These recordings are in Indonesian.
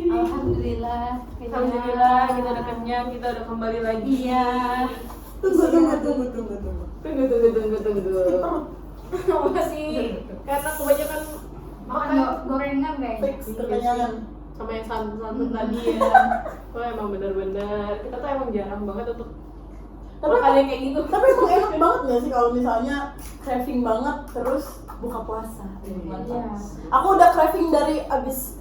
Alhamdulillah kita udah kenyang, kita udah kembali lagi. Iya. Tunggu. Apa sih? Karena kebanyakan makan gorengan kayaknya. Kekenyangan. Sama yang santun tadi ya. Oh emang bener-bener kita tuh emang jarang banget untuk makan yang kayak gitu. Tapi emang enak banget gak sih kalau misalnya craving banget terus buka puasa. Iya. Aku udah craving dari abis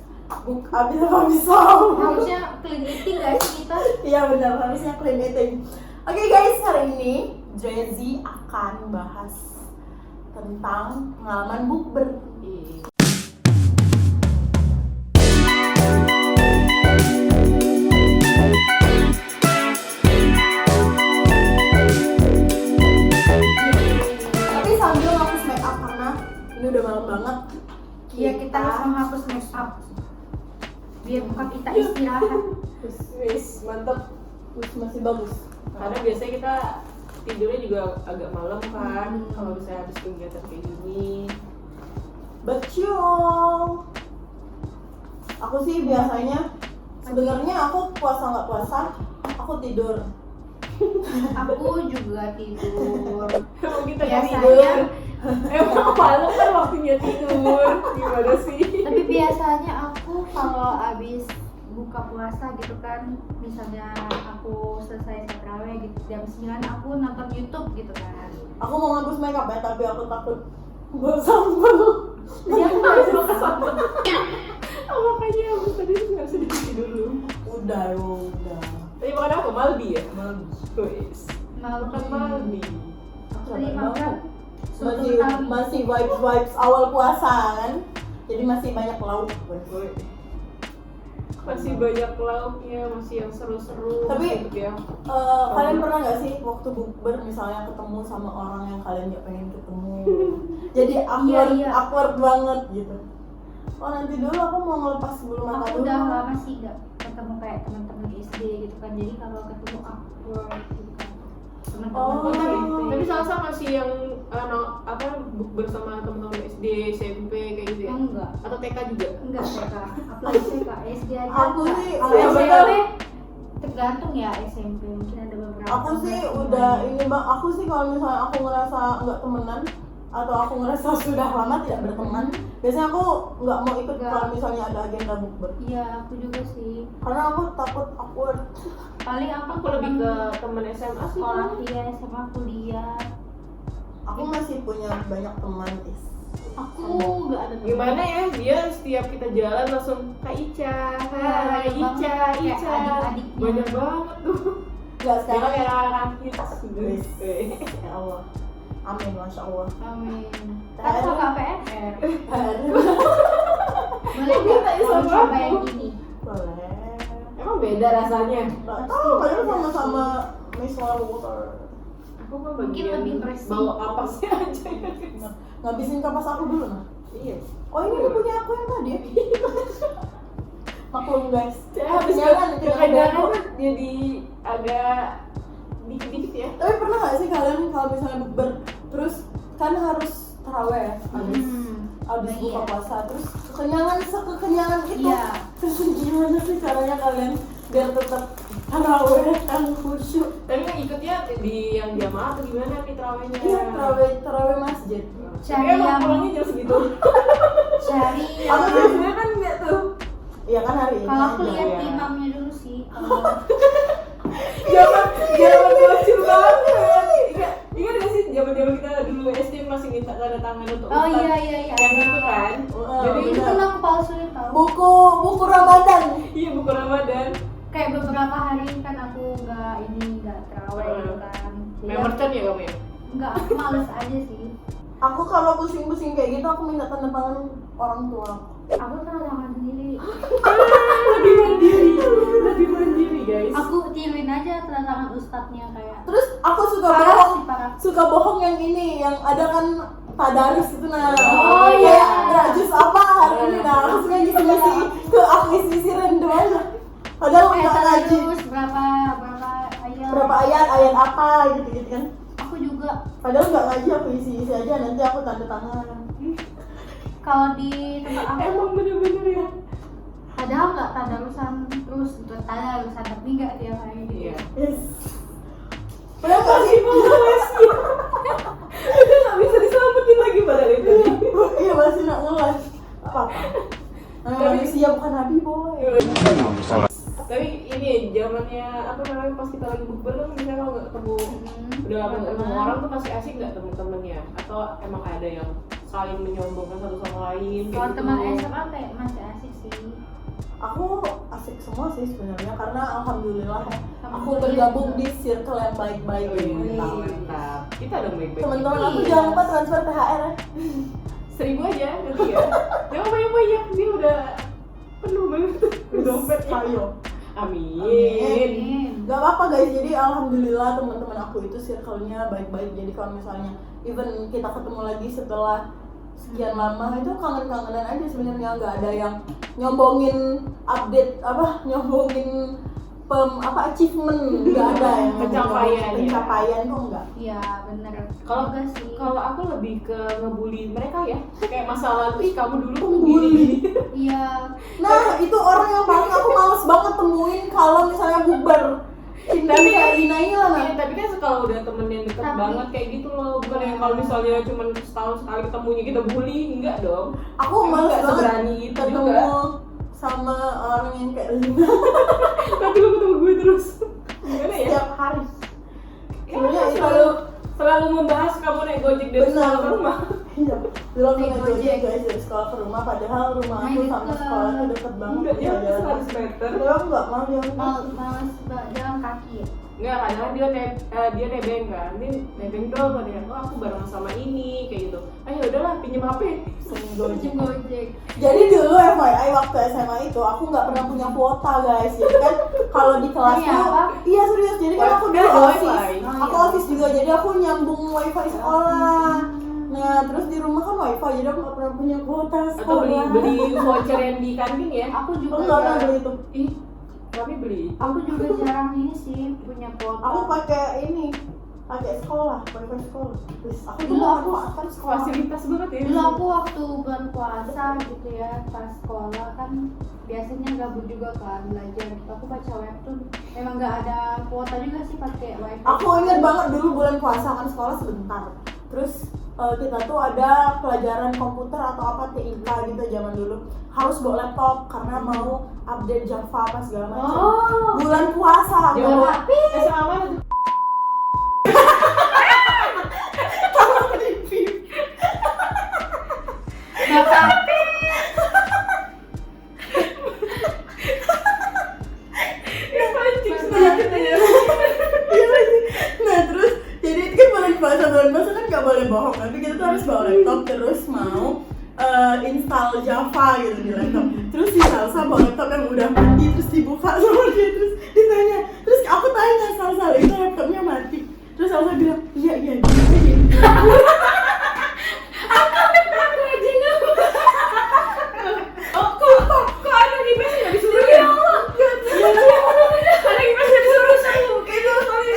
sahur. Harusnya clean eating gak sih kita? Iya benar, harusnya clean eating. Oke guys, hari ini Jazzy akan bahas tentang pengalaman bukber. Tapi sambil ngapus make up karena ini udah malam banget. Iya, kita harus menghapus make up biar muka kita istirahat. Wis, mantep. Wis masih bagus. Karena biasanya kita tidurnya juga agak malam kan, kalau misalnya habis kegiatan kayak gini. Betul. Aku sih biasanya sebenarnya aku puasa nggak puasa, aku tidur. Aku juga tidur. Emang kita Biasanya- tidur. Emang malam kan waktunya tidur. Gimana sih? Tapi biasanya aku kalau abis buka puasa gitu kan, misalnya aku selesai tarawih gitu jam 9 aku nonton YouTube gitu kan. Aku mau ngapus make up ya, tapi aku takut bersambel. Jadi aku nggak bisa Makanya habis tadi nggak bisa dicuci dulu. Udah. Tadi makan apa? Malbi ya? Wis. malu Makan Malbi. Tadi makan soto Masih Betawi. masih vibes awal puasa kan, jadi masih banyak lauk. Masih banyak lauknya, masih yang seru-seru. Tapi- gitu ya. Kalian pernah nggak sih waktu bukber misalnya ketemu sama orang yang kalian nggak pengen ketemu, jadi Iya. awkward banget gitu. Oh nanti dulu aku mau ngelepas sebelum makan Aku dulu. udah lama sih gak ketemu kayak teman-teman SD gitu kan, jadi kalau ketemu awkward gitu kan teman-teman Oh. SMP. Tapi salsa masih yang bukber sama teman-teman SD, SMP kayak gitu ya? Enggak, Atau TK juga? enggak TK, apalagi TK, SD aja. Aku enggak. sih, Kalau iya, SMP bener. tergantung ya, SMP mungkin ada beberapa. Aku sih udah ini bang, aku sih kalau misalnya aku ngerasa nggak temenan atau aku ngerasa sudah lama tidak berteman, biasanya aku nggak mau ikut Nggak. kalau misalnya ada agenda bukber, Iya, aku juga sih. karena aku takut awkward. Paling Aku lebih ke temen SMA sih. sekolah, iya, SMA, kuliah. Aku masih punya banyak teman is. Aku nggak ada teman. Gimana ya, dia setiap kita jalan langsung Kak Ica, Hai banyak Ica, banget, kayak Ica. adik-adiknya. Banyak banget tuh. Nggak Sekarang sekarang ya. kayak anak hits. Wis. Ya Allah, amin, masya Allah. Amin. Tapi kalau KPR, boleh Kita nggak bisa kalau coba bantu. yang ini? Boleh. Emang beda rasanya. Nggak tahu, padahal sama-sama micellar water. Aku mah Mungkin bagian lebih bersih. bawa kapasnya aja ya. Ngabisin kapas aku dulu nah. Iya. Oh ini udah punya aku yang tadi. Maklum guys. Habis Kekenyangan, kekenyangan aku. kan jadi agak dikit-dikit ya. Tapi pernah gak sih kalian kalau misalnya bukber terus kan harus taraweh ya, abis Nah, buka iya. puasa, terus sekekenyangan itu. Iya. Terus gimana sih caranya kalian biar tetap taraweh kan khusyuk? Tapi kan ikutnya di yang jamaah atau gimana nih terawihnya? Iya, taraweh masjid. Tapi emang pulangnya jam segitu. Cari Aku yang- tuh Sebenarnya kan enggak tuh. Iya kan hari ini. kalau aku aja. lihat ya. imamnya dulu sih. Kalau Zaman bocil banget. Ingat gak sih zaman kita dulu SD masih minta tanda tangan untuk oh ustaz? iya. Yang itu kan. Oh, Jadi Itu benar. pun aku palsuin tau. buku Ramadan. iya buku Ramadan. Kayak beberapa hari kan aku nggak terawih gitu kan. Jadi Memang merchant ya kamu ya? nggak, aku males aja sih. Aku kalau pusing-pusing kayak gitu aku minta tanda tangan orang tua. Aku tanda tangan sendiri. Lebih mandiri guys. Aku tiruin aja tanda tangan ustadznya kayak. Terus aku suka Parah bohong, sih, parah. suka bohong yang ini, yang ada kan tadaris itu nah. Oh, kayak iya. nggak jus apa hari ini nah, aku suka ngisi-ngisi ke aku isi random aja. Padahal Kayak nggak ngaji terus berapa ayat. berapa ayat apa gitu kan. Aku juga Padahal nggak ngaji, aku isi aja, nanti aku tanda tangan. kalau di tempat aku Emang bener-bener ya. padahal nggak tadarusan terus gitu, tadarusan tapi nggak tiap hari gitu. Iya. Yes. Padahal nggak sih Itu nggak bisa diselamatin lagi padahal itu. iya masih nak ngelas apa-apa. Manusia bukan nabi boy. Tapi ini zamannya apa namanya pas kita lagi bukber kan misalnya kalau nggak ketemu udah lama nggak ketemu orang tuh pasti asik nggak temen-temennya atau emang ada yang saling menyombongkan satu sama lain Kalau kayak teman gitu. SMA kayak masih asik sih. Aku asik semua sih sebenarnya karena alhamdulillah ya, aku Alhamdulillah. bergabung di circle yang baik-baik. Mantap. Kita ada baik-baik. Teman-teman aku Iya. jangan lupa transfer THR ya. 1000 aja nanti ya. Jangan banyak-banyak dia udah penuh banget dompetnya. Ayo. Amin. Amin. Gak apa-apa guys, jadi alhamdulillah teman-teman aku itu circle-nya baik-baik. Jadi kalau misalnya even kita ketemu lagi setelah sekian lama itu kangen-kangenan aja sebenarnya, nggak ada yang nyombongin update apa, nyombongin achievement, nggak ada yang Pencapaian, ya. pencapaian kok enggak. Iya bener. Kalau Enggak sih. kalau aku lebih ke ngebully mereka ya. Kayak masa lalu kamu dulu kok Ngebully. begini. Iya. Nah itu orang yang paling aku males banget temuin kalau misalnya bubar. Tapi kayak Dina ini lah. Iya, tapi kan kalau udah temen yang deket Tapi- banget kayak gitu loh, bukan yang kalau misalnya cuma setahun sekali ketemunya kita bully, enggak dong. Aku Emang males nggak banget seberani itu ketemu juga. sama orang yang kayak Lina Tapi lu ketemu gue terus. Gimana ya? setiap hari. Ya, Sebenarnya itu selalu membahas kamu naik gojek dari Benar. sekolah ke rumah. Iya, dulu aku Naik naik Gojek. Gojek guys dari sekolah ke rumah, padahal rumah aku Naik sama deket. sekolah tuh deket banget. Enggak, ya Jalan. 100 meter. Tapi aku nggak mau jalan kaki. Males jalan kaki ya. Enggak, kadang dia nebeng kan. Dia nebeng dong katanya. Oh, aku bareng sama ini kayak gitu. Ayo udahlah pinjem HP. Sering Pinjem Gojek. Gojek. Jadi dulu FYI waktu SMA itu aku nggak pernah punya kuota guys. Jadi kan kalau di kelas Iya, tuh, apa? iya serius. Jadi kan aku Wifi, dulu ada OSIS. wifi. Aku OSIS juga. Jadi aku nyambung wifi sekolah. Nah terus di rumah kan wifi, jadi aku nggak pernah punya kuota Atau sekolah. beli voucher yang di kantin ya. Aku Aku juga nggak pernah jarang. beli itu. Ih, kami beli. Aku juga jarang ini sih punya kuota. Aku pakai ini, pakai sekolah, wifi sekolah. Terus aku Dulu dulu aku manfaatkan sekolah. Fasilitas banget ya. Dulu aku waktu bulan puasa gitu ya, pas sekolah kan biasanya gabut juga kan belajar. Aku baca webtoon. Emang nggak ada kuota juga sih pakai wifi. Aku ingat banget dulu bulan puasa kan sekolah sebentar. Terus kita tuh ada pelajaran komputer atau apa TIK gitu zaman dulu, harus bawa laptop karena mau update Java apa segala macam. Oh. Bulan puasa aku Jangan bawa SMA mana tuh? Bapak Pancing sedikit aja. Nah terus jadi itu kan bulan puasa kan nggak boleh bohong, tapi kita tuh harus bawa laptop terus mau install Java gitu di laptop. Terus si Salsa bawa laptop yang udah mati, terus dibuka sama dia, terus ditanya, terus aku tanya Salsa itu laptopnya mati, terus Salsa bilang iya gini. Oh, kok ada di mes nggak disuruh ya? Ada di mes nggak disuruh saya.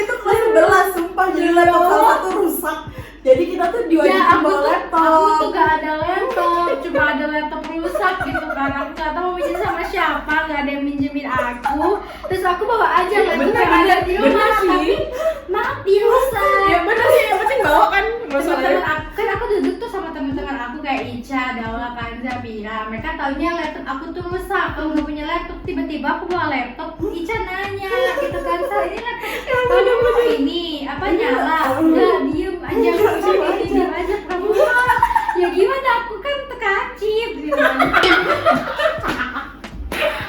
Itu kelas 11 sumpah, jadi laptop Salsa tuh rusak. Jadi kita tuh ya diwajibin aku bawa tuh laptop. gak ada laptop, cuma ada laptop rusak gitu kan. Aku gak tahu mau minjem sama siapa, gak ada yang minjemin aku. Terus aku bawa aja laptop yang ada di rumah, bener sih. tapi mati rusak. Ya benar sih, yang penting bawa kan Teman-teman masalahnya. aku, kan aku duduk tuh sama teman-teman aku kayak Ica, Daula, Kanza, Bira. Mereka taunya laptop aku tuh rusak. Kalau nggak punya laptop, tiba-tiba aku bawa laptop. Ica nanya gitu kan, Sa, ini laptop kamu ini apa nyala? Enggak, diem aja. Diem aja kamu. Ya gimana? Aku kan tekacip gitu kan.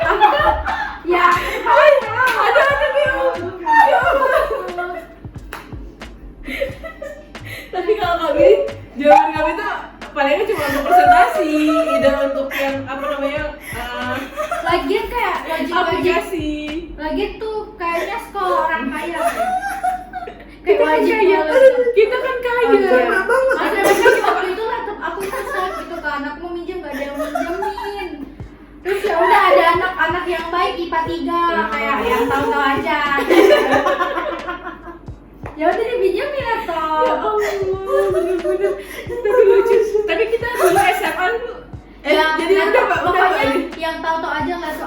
Aku tuh ya Ada Tapi kalau kami, jawaban kami tuh palingnya cuma untuk presentasi, dan untuk yang apa namanya lagian kayak wajib-wajib. aplikasi. Lagian tuh kayaknya sekolah orang kaya kan. Kayak Kita kan wajib kaya. banget. Kita kan kaya. Sama banget. Ada lagi waktu itu laptop aku rusak gitu kan, aku mau minjem gak ada yang minjemin. Terus ya udah ada anak-anak yang baik IPA 3 kayak yang tahu-tahu aja. Ya udah dipinjemin Ya laptop. Allah, bener-bener. Tapi lucu. Tapi kita dulu SMA tuh. Yang Jadi udah Pak, udah Pak. pokoknya yang tahu-tahu aja nggak so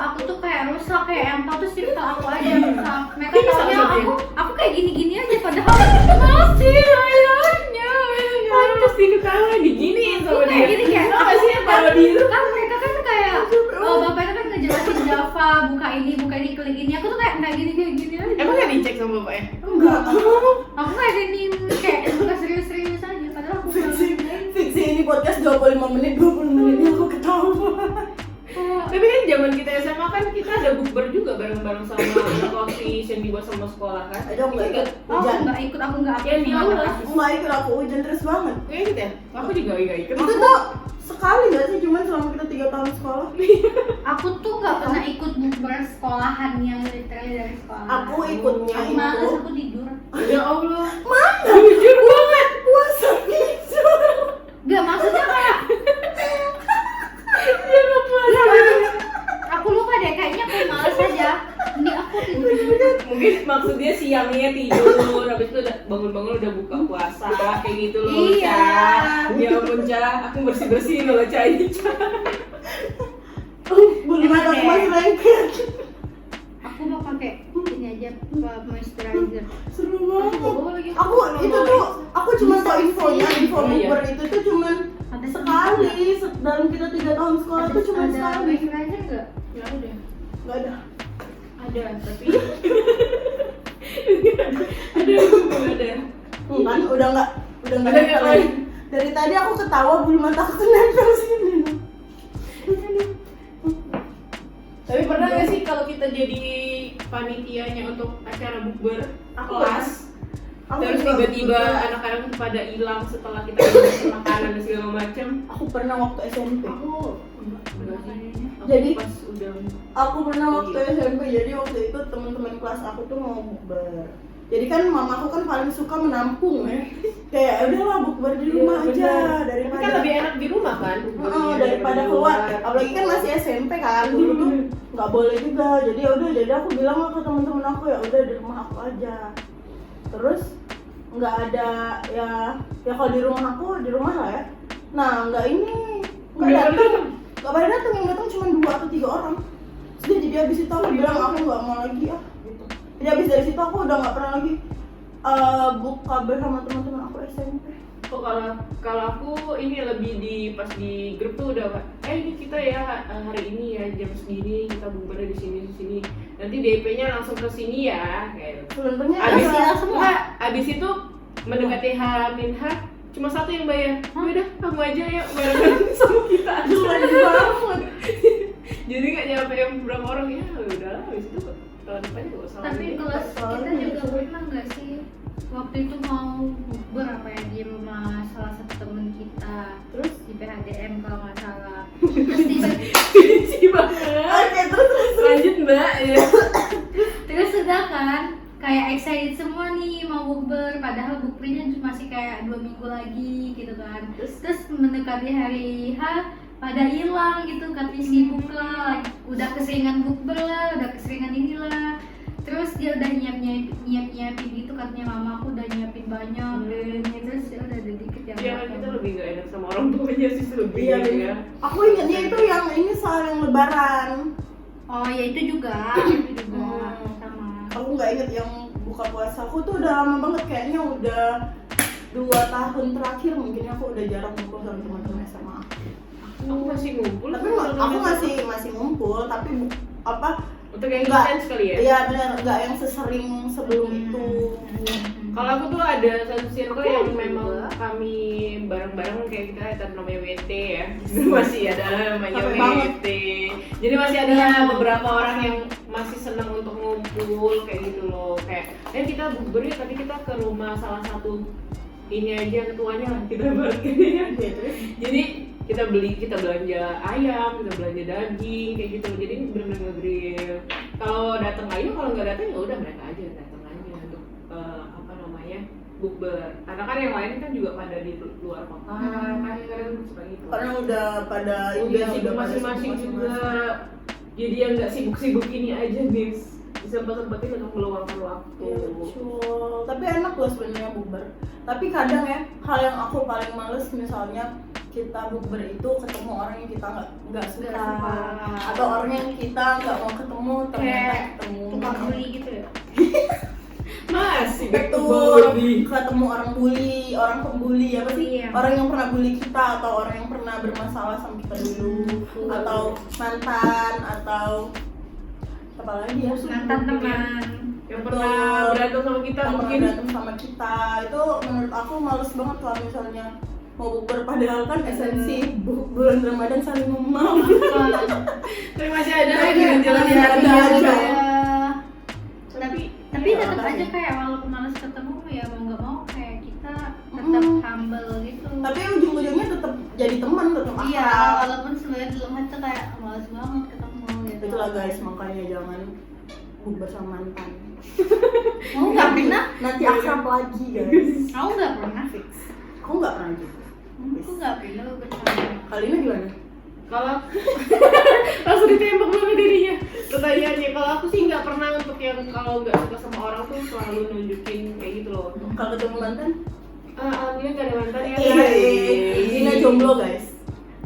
buka ini, klik ini. Aku tuh kayak nggak gini aja. Emang gak dicek sama bapaknya? Enggak. Aku kayak gini, kayak suka serius-serius aja. Padahal aku Fiksi ini podcast 25 menit, 20 menit ini aku ketawa. Tapi kan zaman kita SMA kan kita ada bukber juga bareng-bareng sama OSIS yang dibuat sama sekolah kan? Ayo nggak ikut Oh, hujan. nggak ikut, aku nggak Ya, di aula. Nggak ikut aku hujan terus banget. Gak ikut ya? Aku juga gak ikut. Itu tuh sekali nggak sih, cuman selama kita 3 tahun sekolah. Aku tuh nggak pernah ikut bukber sekolahan yang literally dari sekolah. Aku ikutnya Aku itu. males, aku tidur. Ya Allah. Mana? Jujur banget. Puasa hijau. Gak, maksudnya kayak Dia gak puasa. aku lupa deh, kayaknya aku males aja. Ini aku tidur. Mungkin maksudnya siangnya tidur, habis itu udah bangun-bangun udah buka puasa kayak gitu loh. Iya. Ca. Ya ampun Ca, aku bersih-bersihin loh Ca ini Ca. Bulu mata aku masih lengket. Aku mau pakai ini aja, moisturizer. Seru banget. Oh, lagi. Aku itu tuh, aku cuma tau infonya, info Oh, iya. bukber itu tuh cuman Ada sekali dalam kita 3 tahun sekolah tuh cuma ada sekali. moisturizer nggak? Gak ada. Nggak ada. Ada, tapi ada. Kan udah nggak Udah nggak nggak lagi. lagi. Dari tadi aku ketawa bulu mata aku nempel sini. Tapi pernah gak sih kalau kita jadi panitianya untuk acara bukber kelas, terus tiba-tiba anak-anak pada hilang setelah kita kasih makanan dan segala macam? aku pernah waktu SMP. Aku enggak sih. Aku Jadi- pas udah Aku pernah waktu SMP, jadi waktu itu teman-teman kelas aku tuh mau bukber. Jadi kan mamaku kan paling suka menampung ya. Kayak udahlah bukber di rumah Iya, aja bener. daripada Tapi kan lebih enak di rumah kan? daripada keluar. Apalagi kan masih SMP kan, dulu tuh nggak boleh juga. Jadi ya udah, jadi aku bilang ke teman-teman aku ya udah di rumah aku aja. Terus nggak ada ya kalau di rumah aku di rumah lah ya. Nah nggak Nggak datang, nggak pada datang, yang datang cuma 2 atau 3 orang. Jadi habis itu aku bilang aku nggak mau lagi ya. Gitu. Jadi habis dari situ aku udah nggak pernah lagi buka bersama teman-teman aku SMP. Oh, kalau aku ini lebih di pas di grup tuh udah ini kita ya hari ini ya jam segini kita bukber di sini. Nanti DP-nya langsung ke sini ya kayak gitu. Sebenarnya Abis Ada semua. abis itu mendekati H-H cuma satu yang bayar. Udah kamu aja ya barengan sama kita. banget. Jadi nggak nyampe yang berapa orang ya udahlah abis itu tahun depannya nggak usah. Tapi lagi. kelas kita juga pernah nggak sih waktu itu mau bukber apa ya di rumah salah satu temen kita, terus di PHDM kalau nggak salah. Terus Benci banget. Oke, terus Lanjut Mbak ya. terus sudah kan kayak excited semua nih mau bukber, padahal bukbernya masih kayak 2 minggu lagi gitu kan. Terus mendekati hari H pada hilang gitu, katanya sibuk lah, udah keseringan bukber lah, udah keseringan inilah. Terus dia udah nyiapin gitu, katanya mama aku udah nyiapin banyak terus ya udah ada dikit yang Ya kan kita lebih nggak enak sama orang tuanya sih lebih Iya, ya. bener. Aku ingatnya itu yang ini soal yang lebaran. oh ya itu juga sama. Aku nggak inget yang buka puasa. Aku tuh udah lama banget, kayaknya udah 2 tahun terakhir mungkin aku udah jarang ngumpul sama teman-teman SMA. Aku masih ngumpul. Tapi aku masih ngumpul, tapi untuk yang nggak- intens kali ya. Iya benar, nggak yang sesering sebelum itu. Kalau aku tuh ada satu circle Aku yang juga. memang kami bareng-bareng kayak kita ada namanya WT ya. Masih ada namanya Capek banget. WT. Jadi masih ada beberapa orang yang masih senang untuk ngumpul kayak gitu loh. Kayak kita bukber ya, tapi kita ke rumah salah satu ini aja ketuanya lah kita bareng. Oke, terus Jadi kita belanja ayam, kita belanja daging kayak gitu. Jadi benar-benar nge-grill. Kalau datang ayo, kalau nggak datang ya udah mereka aja datang aja untuk bukber. Karena kan yang lain kan juga pada di luar kota kan kadang suka gitu. karena udah pada Udah ini, sibuk pada masing-masing sibuk juga. Jadi yang nggak sibuk-sibuk ini aja nih sempat-sempatin untuk meluangkan waktu. Iya, betul. Tapi enak loh sebenarnya bukber. Tapi kadang ya, hal yang aku paling males misalnya kita bukber itu ketemu orang yang kita nggak suka, suka. atau orang yang kita nggak mau ketemu ternyata Kayak ketemu. tukang bully gitu ya. Masih back to Betul, body. ketemu orang bully, orang pembuli apa sih? Iya. Orang yang pernah bully kita atau orang yang pernah bermasalah sama kita dulu, atau mantan, atau apalagi ya mantan teman. yang Betul. pernah berantem sama kita yang pernah mungkin. berantem sama kita itu menurut aku males banget kalau misalnya mau bukber, padahal kan esensi bulan Ramadan saling memaafkan. Tapi masih ada Tapi lagi yang jalan masih ada jalan aja. Tapi Iya, tetap tapi- aja kayak walaupun malas ketemu ya mau nggak mau kayak kita tetap humble gitu. Tapi ujung-ujungnya tetap jadi teman, tetap Iya, akrab. walaupun sebenarnya dalam hati kayak malas banget ketemu gitu. Itulah guys, makanya jangan bukber sama mantan. Mau nggak pernah? Nanti akrab lagi guys. Aku nggak pernah. Aku nggak pernah gitu. Aku nggak pernah bersama. Kali ini gimana? Kalau langsung ditembak sama dirinya. Pertanyaannya, kalau aku sih nggak pernah untuk yang kalau nggak suka sama orang tuh selalu nunjukin kayak gitu loh. Kalau ketemu mantan? Alhamdulillah nggak ada mantan ya. Zina jomblo guys.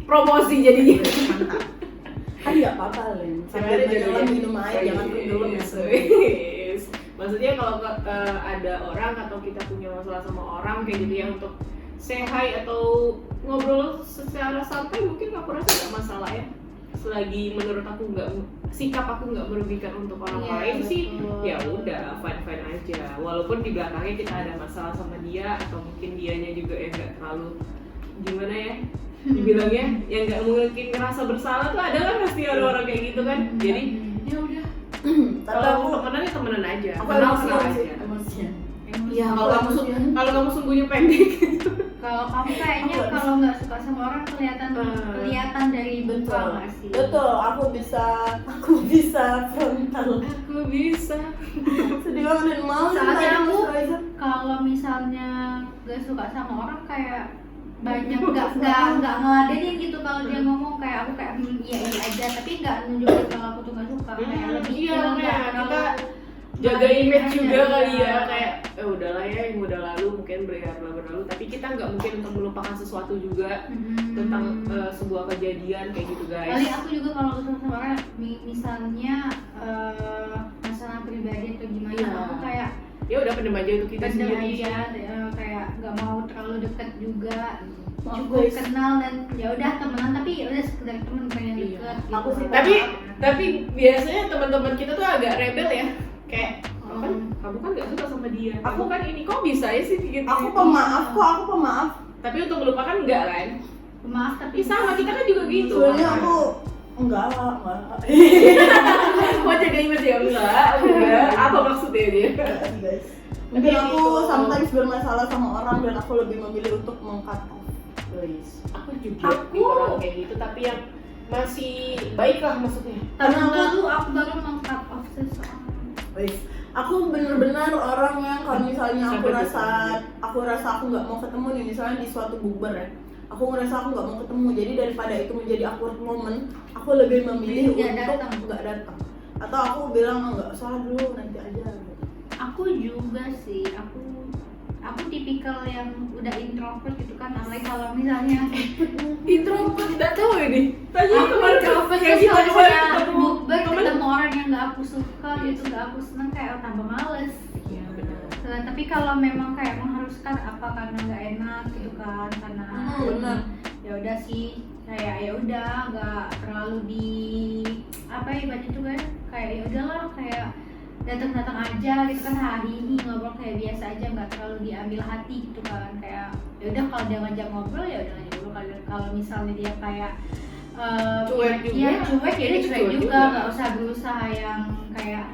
Promosi jadinya. Mantap. Kan nggak apa-apa Len. Sambil jalan minum air, jangan tenggelam ya. Yes. Maksudnya kalau ada orang atau kita punya masalah sama orang kayak gitu ya, untuk say hi atau ngobrol secara santai mungkin aku rasa nggak masalah ya. Selagi menurut aku sikap aku nggak merugikan untuk orang Iya, lain sih, betul. ya udah fine aja. Walaupun di belakangnya kita ada masalah sama dia atau mungkin dianya juga yang nggak terlalu gimana ya, dibilangnya yang nggak mungkin ngerasa bersalah tuh ada kan, pasti ada orang kayak gitu kan. Jadi ya udah, Tapi kalau aku temenan ya temenan aja, aku kenal emosian aja. sih, emosian. Iya, Aku emosian. kalau kamu sungguhnya pendek gitu. Kalau kamu kayaknya Aku- kalau nggak suka sama orang kelihatan dari muka nggak sih? Betul, aku bisa frontal. Aku bisa. Sedih banget dan malu. Soalnya tadi aku moisturizer. kalau misalnya gak suka sama orang kayak banyak nggak ngeladenin gitu kalau dia ngomong kayak aku kayak iya aja tapi nggak nunjukin kalau aku tuh nggak suka kayak lebih Iya, ke nggak kayak terlalu kita jaga image aja, juga kali ya, iya. kayak udahlah ya yang udah lalu mungkin berlalu, tapi kita nggak mungkin untuk melupakan sesuatu juga tentang sebuah kejadian kayak gitu guys. Paling aku juga kalau ketemu sama orang misalnya masalah pribadi atau gimana Iya. aku kayak Ya udah pendem aja untuk kita pendem sendiri. aja kayak nggak mau terlalu dekat juga, Maaf, cukup guys. kenal dan ya udah temenan tapi ya udah sekedar temen pengen Iya. deket Aku sih Tapi biasanya teman-teman kita tuh agak rebel ya, kayak kan kamu kan nggak suka sama dia, aku kan ini kok bisa ya sih gitu. Aku pemaaf kok, aku pemaaf. Tapi untuk melupakan enggak kan? maaf tapi Sama kita kan juga gitu. Sebenarnya aku enggak. mau jaga image ya enggak. Apa maksudnya dia? Enggak sih, guys. Mungkin Tapi aku gitu. sometimes bermasalah sama orang dan aku lebih memilih untuk meng-cut off. Guys, aku juga Aku- tipe orang kayak gitu, tapi yang masih baik lah maksudnya. tahun lalu aku baru meng-cut off seseorang. Guys, aku bener-bener orang yang kalau misalnya Sampai aku rasa aku nggak mau ketemu nih, misalnya di suatu bukber ya, aku ngerasa aku nggak mau ketemu, jadi daripada itu menjadi awkward moment, aku lebih memilih Nggak untuk datang. nggak datang, atau aku bilang nggak usah dulu, nanti aja gitu. Aku juga sih, aku tipikal yang udah introvert gitu kan, apalagi kalau misalnya Introvert, nggak tahu ini. Tanya aku kemarin introvert kayak terus gitu kalau misalnya ketemu bukber temen. ketemu orang yang nggak aku suka gitu, nggak aku seneng kayak tambah males. Iya benar. Nah, tapi kalau memang kayak mengharuskan apa karena nggak enak gitu kan, karena Benar. ya udah sih kayak ya udah nggak terlalu di apa ya ibaratnya juga ya, kayak ya udahlah kayak datang aja gitu kan, hari ini ngobrol kayak biasa aja, nggak terlalu diambil hati gitu kan, kayak ya udah kalau dia ngajak ngobrol ya udah ngajak ngobrol, kalau misalnya dia kayak Cuek juga. ya cuek ya dia Cuek cuek juga, juga. nggak usah berusaha yang kayak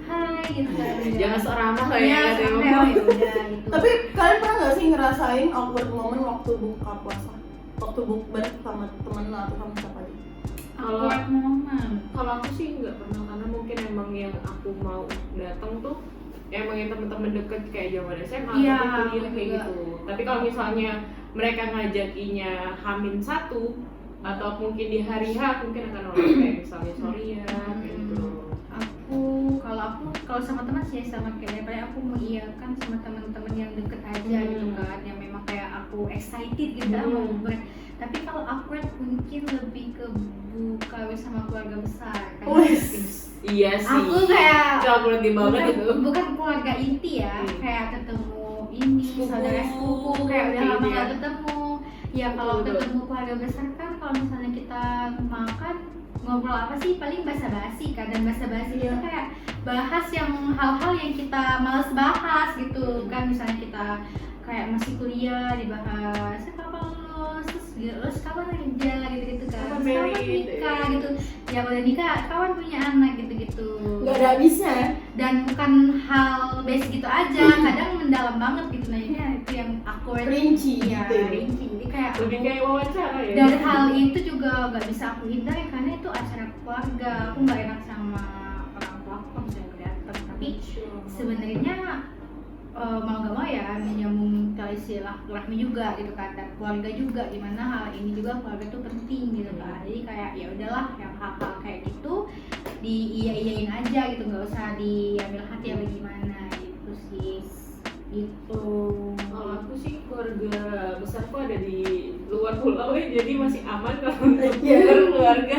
hai gitu kan. Jangan sok ramah lah ya ya. sampai oh ya udah gitu. Tapi kalian pernah nggak sih ngerasain awkward moment waktu buka puasa, waktu bukber sama temen atau sama siapa aja? awkward moment. Kalau aku sih nggak pernah, karena mungkin emang yang aku mau datang tuh emang yang teman-teman deket kayak zaman SMA Iya, atau kuliah aku kayak juga. gitu. Tapi kalau misalnya mereka ngajakinya H-1 atau mungkin di hari H, mungkin akan orang kayak misalnya sorry ya kayak gitu. Kalau sama teman sih sama kayak daripada aku mengiyakan sama teman-teman yang deket aja gitu kan, yang memang kayak aku excited gitu mau bukber. Tapi kalau awkward mungkin lebih ke buka sama keluarga besar kan. Iya sih. Aku kayak nggak berhenti banget itu. bukan keluarga inti ya, kayak ketemu ini saudara sepupu kayak udah lama Gitu ya. gak ketemu. Ya kalau Betul. ketemu keluarga besar kan, kalau misalnya kita makan ngobrol apa sih, paling basa-basi kan, dan basa-basi itu kayak bahas yang hal-hal yang kita males bahas gitu kan. Misalnya kita kayak masih kuliah dibahas kapan lulus, terus kapan kerja gitu-gitu kan, Kapan terus kapan married, nikah gitu, ya udah nikah kapan punya anak gitu-gitu. Nggak ada habisnya ya. Dan bukan hal basic gitu aja, kadang mendalam banget gitu nanya, itu yang awkward, Rinci ya gitu. rinci. Jadi kayak lebih kayak wawancara ya. dan hal itu juga nggak bisa aku hindari karena itu acara keluarga, aku nggak enak sama orang tua aku kalau misalnya datang. Tapi sebenarnya mau nggak mau ya menyambung tali silaturahmi juga gitu kan, dan keluarga juga, dimana hal ini juga keluarga tuh penting gitu kan. Jadi kayak ya udahlah, yang hal-hal kayak gitu iyain aja gitu, nggak usah diambil hati apa gimana gitu sih gitu. Kalau aku sih keluarga besarku ada di luar pulau ya, jadi masih aman kalau untuk berkeluarga.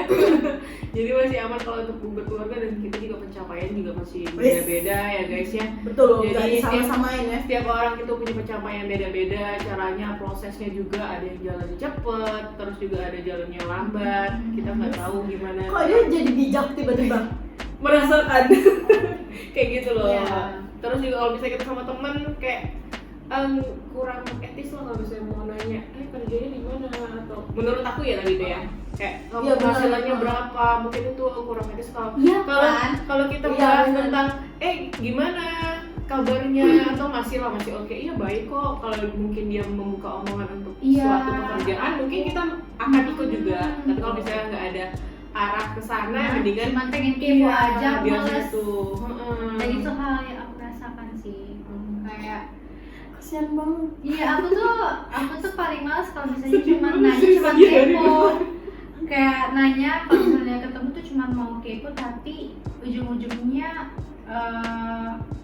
Jadi masih aman kalau untuk berkeluarga, dan kita juga pencapaian juga masih beda-beda ya guys ya. Betul, Jadi nggak disama-samain ya. Setiap orang itu punya pencapaian beda-beda, caranya, prosesnya juga ada yang jalan cepet, terus juga ada jalannya lambat. Kita nggak tahu gimana. Kok dia jadi bijak tiba-tiba? Merasakan kayak gitu loh. Iya. Terus juga kalau misalnya kita sama temen kayak kurang etis loh kalau misalnya mau nanya kerjanya di mana, atau menurut aku ya tadi itu ya kayak kamu Iya, benar. penghasilannya berapa, mungkin itu kurang etis kalau Iya, kalau kan? kalau kita Iya, bahas benar. tentang gimana kabarnya atau masih oke, iya baik kok. Kalau mungkin dia membuka omongan untuk Iya. suatu pekerjaan, mungkin kita akan ikut juga. Tapi kalau misalnya nggak ada arah ke sana, mendingan Cuman pengen kepo aja, biasa males. itu. Heeh. Dan itu hal yang aku rasakan sih, kayak Kasian banget. iya aku tuh paling males kalau misalnya cuma nanya, cuma kepo, kayak nanya kalau misalnya ketemu tuh cuma mau kepo, tapi ujung-ujungnya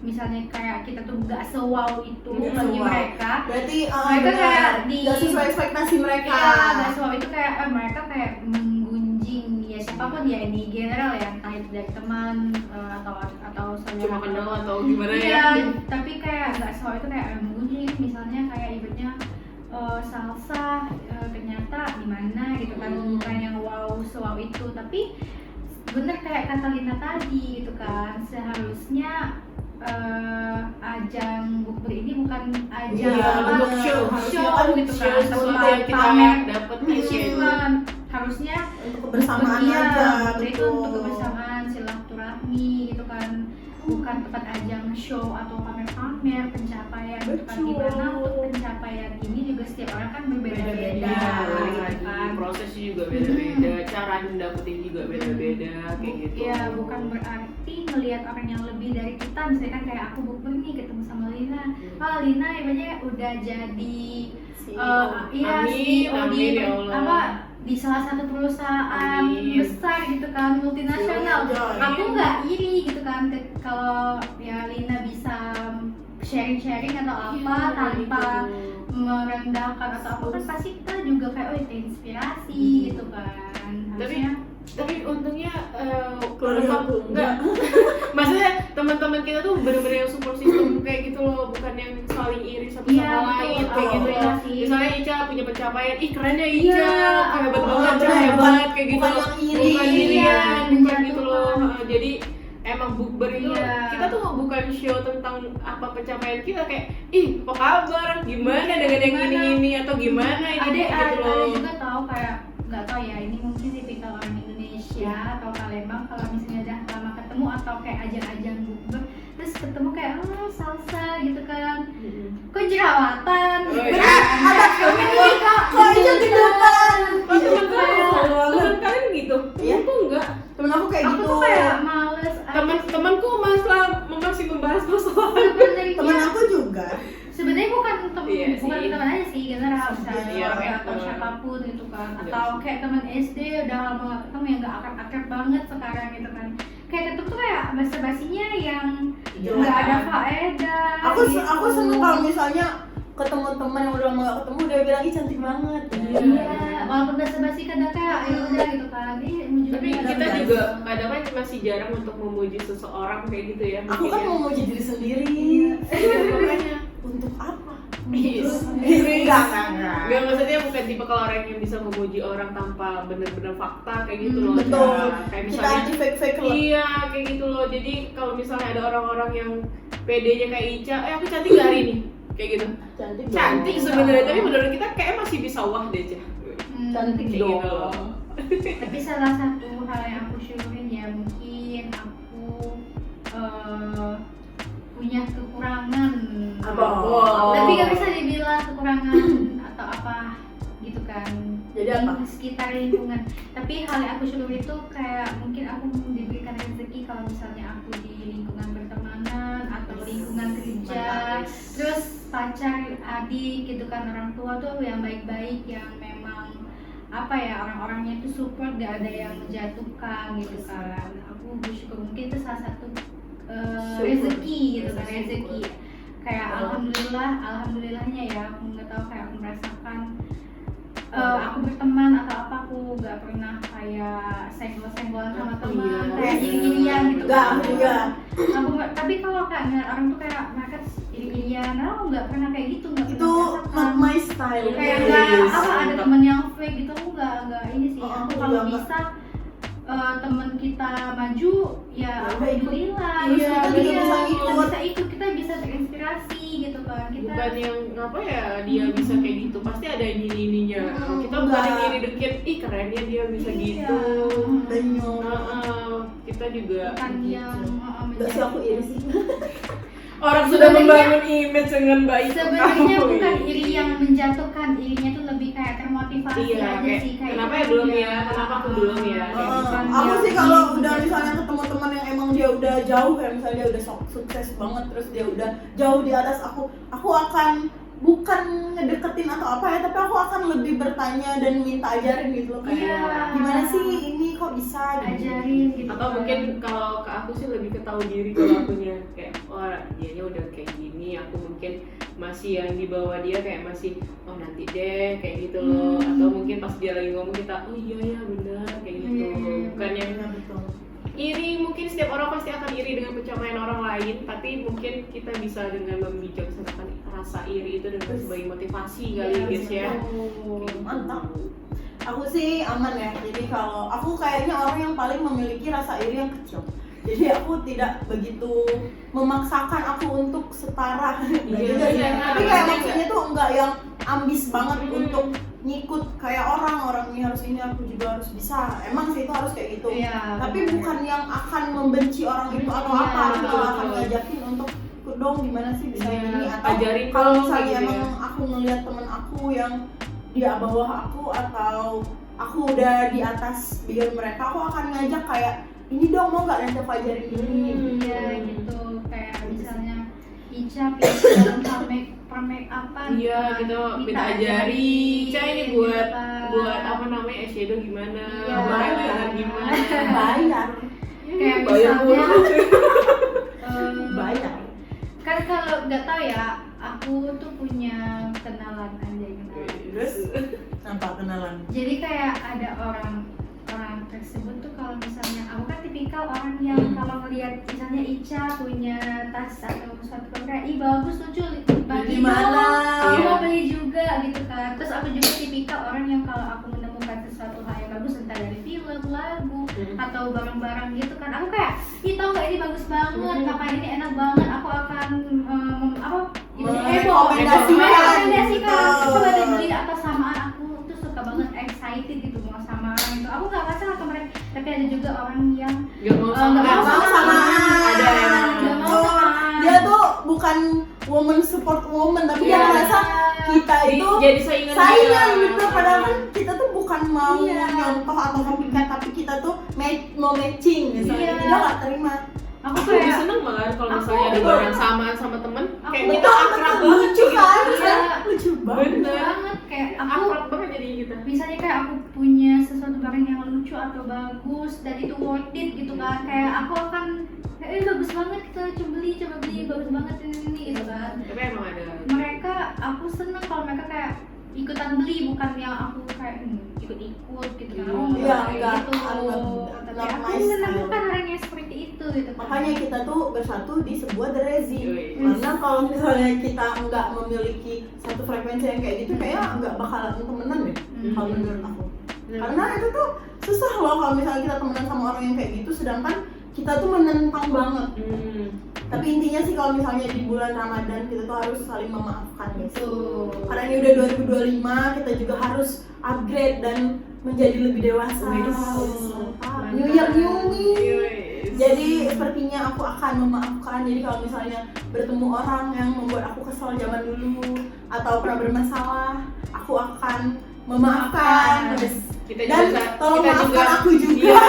misalnya kayak kita tuh nggak se-wow itu Nggak bagi se-wow. mereka. Berarti Mereka benar, kayak di- nggak sesuai ekspektasi mereka. Iya, nggak se-wow itu kayak mereka kayak menggunjing ya siapapun ya, ini general ya, entah itu dari teman atau saudara. Cuma kenal atau gimana Iya, ya? tapi kayak nggak se-wow itu kayak menggunjing, misalnya kayak ibaratnya salsa ternyata gimana gitu kan, bukan yang wow se-wow itu. Tapi bener kayak kata Lina tadi gitu kan, seharusnya ajang bukber ini bukan ajang Iya, untuk show, show gitu kan, show sesuatu tempat yang kita pamer dapetin kayak gitu. achievement. Harusnya Untuk kebersamaan iya, aja, itu untuk kebersamaan, silaturahmi gitu kan, bukan tempat ajang show atau pamer-pamer pencapaian gitu kan. Betul. Gimana untuk pencapaian ini juga setiap orang kan berbeda-beda Beda-beda, gitu Lagi kan. prosesnya juga beda-beda, cara dapetin juga beda-beda kayak gitu. Iya, bukan berarti melihat orang yang lebih dari kita, misalkan kayak aku bukber nih ketemu sama Lina, Lina ibaratnya udah jadi iya Amin, CEO di amin, ya Allah. apa, di salah satu perusahaan Amin. besar gitu kan, multinasional. Amin. Aku nggak iri gitu kan kalau ya Lina bisa sharing-sharing atau apa Iya, tanpa gitu. merendahkan atau apa, kan pasti kita juga kayak oh terinspirasi gitu kan. Harusnya Tapi untungnya Keluarga aku enggak. Maksudnya teman-teman kita tuh benar-benar yang support system kayak gitu loh, bukan yang saling iri satu Iya, sama betul. lain kayak Oh, gitu iya loh. sih. Misalnya Ica punya pencapaian, ih keren ya Ica, Iya, hebat oh, banget, Ica bener. hebat kayak gitu. Bukan yang iri. Bukan irian, Iya, bukan gitu loh. menjatuhkan. Jadi emang bukber itu Iya. kita tuh bukan show tentang apa pencapaian kita, kayak ih apa kabar, gimana dengan yang Gimana? ini atau gimana ini ada gitu loh. juga tahu kayak nggak tahu ya, ini mungkin tipikal orang Indonesia atau Palembang, kalau misalnya udah lama ketemu atau kayak ajang-ajang bukber terus ketemu kayak salsa gitu kan, kok jerawatan Oh, gitu iya. kan. Kok aja kedepan? Oh, temen Banget. kalian gitu? Iya. Aku enggak. Temen aku kayak Aku gitu. tuh kayak males Teman-temanku masih membahas masalah. Temen aku juga. sebenarnya bukan Iya bukan sih. teman aja sih, general misalnya Iya, keluarga atau betul. siapapun gitu kan, Iya atau sih. kayak teman SD udah lama gak ketemu yang gak akrab-akrab banget sekarang gitu kan, kayak ketemu tuh kayak basa-basinya yang Iya. nggak ada faedah. Aku gitu. seneng kalau misalnya ketemu teman yang udah lama gak ketemu dia bilang ih cantik banget. Iya, walaupun basa-basi kadang kayak ya udah gitu kan. Tapi kita juga kadang kan masih jarang untuk memuji seseorang kayak gitu ya. Aku kan mungkin ya. mau muji diri sendiri. Iya. Makanya Untuk apa? Enggak. Gak, maksudnya bukan tipe kalau orang yang bisa memuji orang tanpa benar-benar fakta kayak gitu loh. Betul. Kayak Kita misalnya anti fake loh. iya kayak gitu loh. Jadi kalau misalnya ada orang-orang yang pedenya kayak Ica, aku cantik gak hari ini? Kayak gitu. Cantik sebenarnya, tapi menurut kita kayak masih bisa wah deh, Cah. Cantik Kayak gitu loh. dong. Tapi salah satu hal yang aku syukurin ya mungkin aku punya kekurangan. Apa? Tapi gak bisa dibilang kekurangan atau apa gitu kan. Jadi apa? Sekitar lingkungan. Tapi hal yang aku syukuri itu kayak mungkin aku diberikan rezeki kalau misalnya aku di lingkungan pertemanan atau lingkungan kerja, terus pacar, adik gitu kan, orang tua tuh yang baik-baik, yang memang apa ya, orang-orangnya itu support, gak ada yang menjatuhkan gitu kan. Aku bersyukur, mungkin itu salah satu rezeki gitu kan, rezeki. Kayak alhamdulillahnya ya, aku nggak tahu, kayak aku merasakan aku berteman atau apa, aku nggak pernah kayak senggol-senggolan sama teman, kayak iri-irian gitu. Enggak, juga. Tapi kalau kayak ngeliat orang tuh kayak mereka iri-irian, aku nggak pernah kayak gitu, nggak Itu pernah not my style. kayak Yes. nggak apa ada temen yang fake gitu, aku nggak ini sih. Oh, Aku aku kalau juga bisa temen kita maju ya alhamdulillah, Iya, kita bisa ikut, kita bisa terinspirasi gitu kan. Kita Bukan yang apa ya, dia bisa kayak gitu, pasti ada yang ininya. Kita bukan enggak. yang iri dikit, ih kerennya dia bisa Iya. gitu. Benyong. Kita juga bukan yang Enggak sih, aku iri sih. orang sudah Sebenarnya- membangun image dengan baik. sebenarnya Kamu bukan ini. iri yang menjatuhkan, irinya tuh lebih kayak termotivasi Iya, aja kayak, sih, kayak kenapa itu ya belum dia. ya? Kenapa aku belum ya? Kayak gitu. Aku sih kalau udah misalnya ketemu teman yang emang dia udah jauh, kayak misalnya dia udah sukses banget, terus dia udah jauh di atas aku akan bukan ngedeketin atau apa ya, tapi aku akan lebih bertanya dan minta ajarin gitu loh, kayak Iya. gimana sih ini kok bisa gitu. Ajarin gitu. Atau kan. mungkin kalau ke aku sih lebih ketahui diri kalau akunya kayak wah dianya udah kayak gini, aku mungkin masih yang di bawah dia kayak masih oh nanti deh kayak gitu loh. Atau mungkin pas dia lagi ngomong kita oh iya ya benar kayak gitu. Bukan yang Iya, betul. iri, mungkin setiap orang pasti akan iri dengan pencapaian orang lain, tapi mungkin kita bisa dengan membijaksanakan rasa iri itu dengan sebagai motivasi kali guys ya. Mantap. Aku sih aman ya, jadi kalau aku kayaknya orang yang paling memiliki rasa iri yang kecil, jadi aku tidak begitu memaksakan aku untuk setara. Iya, iya. Tapi kayak maksudnya tuh enggak yang ambis banget untuk ngikut kayak orang ini harus ini, aku juga harus bisa. Emang sih itu harus kayak gitu. Iya, Tapi benar. bukan yang akan membenci orang itu atau Iya, apa, aku betul. akan ngajakin untuk ikut dong gimana sih bisa Iya, ini, atau ajarin kalau dong, misalnya kayak gitu emang aku ngeliat temen aku yang di bawah aku atau aku udah di atas beyond mereka, aku akan ngajak kayak ini dong mau nggak nanti aku ajarin ini. Iya gitu, kayak misalnya Ica dalam make upan, Iya, kita minta ajari. Ca ini buat apa namanya eyeshadow gimana, Iya. eyeliner gimana. Bayar. Kayak Bayar misalnya mulu. Bayar. kan kalau nggak tahu ya, aku tuh punya kenalan aja Terus apa kenalan? Jadi kayak ada orang tersebut tuh, kalau misalnya aku kan tipikal orang yang kalau ngelihat misalnya Ica punya tas atau sesuatu kayak ih bagus lucu bagi Di mana? aku Iya. mau beli juga gitu kan. Terus aku juga tipikal orang yang kalau aku menemukan sesuatu hal yang bagus, entah dari film, lagu atau barang-barang gitu kan, aku kayak ih tau nggak ini bagus banget, pakai ini enak banget, aku akan Merekomendasikan. coba deh beli atau samaan. Aku tuh suka banget excited gitu mau sama orang itu. Aku nggak masalah ke mereka, tapi ada juga orang yang Gak mau nggak mau samaan. Ada yang nggak mau Oh, samaan. dia tuh bukan woman support woman, tapi dia Iya. merasa kita itu jadi saingan saingan dia. gitu, padahal kan kita tuh bukan mau Iya. nyontoh atau copycat, tapi kita tuh mau matching misalnya. Iya. Dia nggak terima. aku Aku lebih kayak seneng malah kalau Aku- misalnya ada barang samaan sama temen, kayak Aku- kita akrab banget lucu gitu. kan? Iya. Lucu banget. Bener. banget kayak aku Akrab banget jadi kita. misalnya kayak aku punya sesuatu barang yang lucu atau bagus dan itu worth it gitu kan, kayak aku akan bagus banget, kita coba beli bagus banget ini gitu kan. Tapi emang ada. Mereka, aku seneng kalau mereka kayak ikutan beli, bukan yang aku kayak ikut-ikut gitu kan. Aku Iya, kayak enggak. gitu. Not Tapi my aku style. menemukan orang yang seperti itu gitu. Makanya kita tuh bersatu di sebuah derezi. Yoi. Karena kalau misalnya kita nggak memiliki satu frekuensi yang kayak gitu, kayak nggak bakalan temenan deh. Kalau menurut aku. Karena itu tuh susah loh kalau misalnya kita temenan sama orang yang kayak gitu, sedangkan kita tuh menentang banget. Tapi intinya sih kalau misalnya di bulan Ramadan kita tuh harus saling memaafkan guys. Tuh. Karena ini udah 2025, kita juga harus upgrade dan menjadi lebih dewasa. New Year New Me. Jadi sepertinya aku akan memaafkan. Jadi kalau misalnya bertemu orang yang membuat aku kesal zaman dulu atau pernah bermasalah, aku akan memaafkan. Kita Dan juga, tolong kita maafkan juga, aku juga. iya,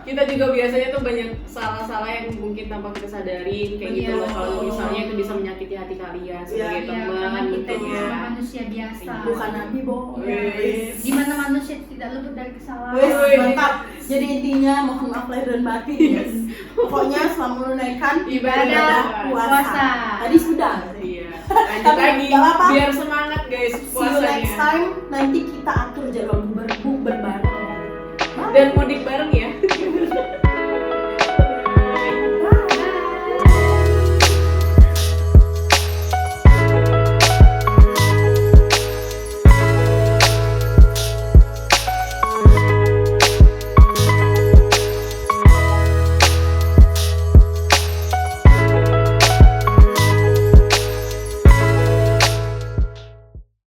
kita juga biasanya tuh banyak salah-salah yang mungkin tanpa kita sadarin kayak gitu loh. Kalau misalnya itu bisa menyakiti hati kalian sebagai Iya, teman karena kita gitu cuma ya. manusia biasa. Bukan nabi bohong. Wes. Di mana manusia tidak luput dari kesalahan. Wes, mantap. Jadi intinya mohon maaf lahir dan batin guys. Pokoknya selama menunaikan Ibadah puasa. Tadi sudah. Iya. Lanjut Tapi lagi nggak apa-apa. biar semangat guys See you puasanya. next time. Nanti kita atur jadwal bukber bareng. Dan mudik bareng ya.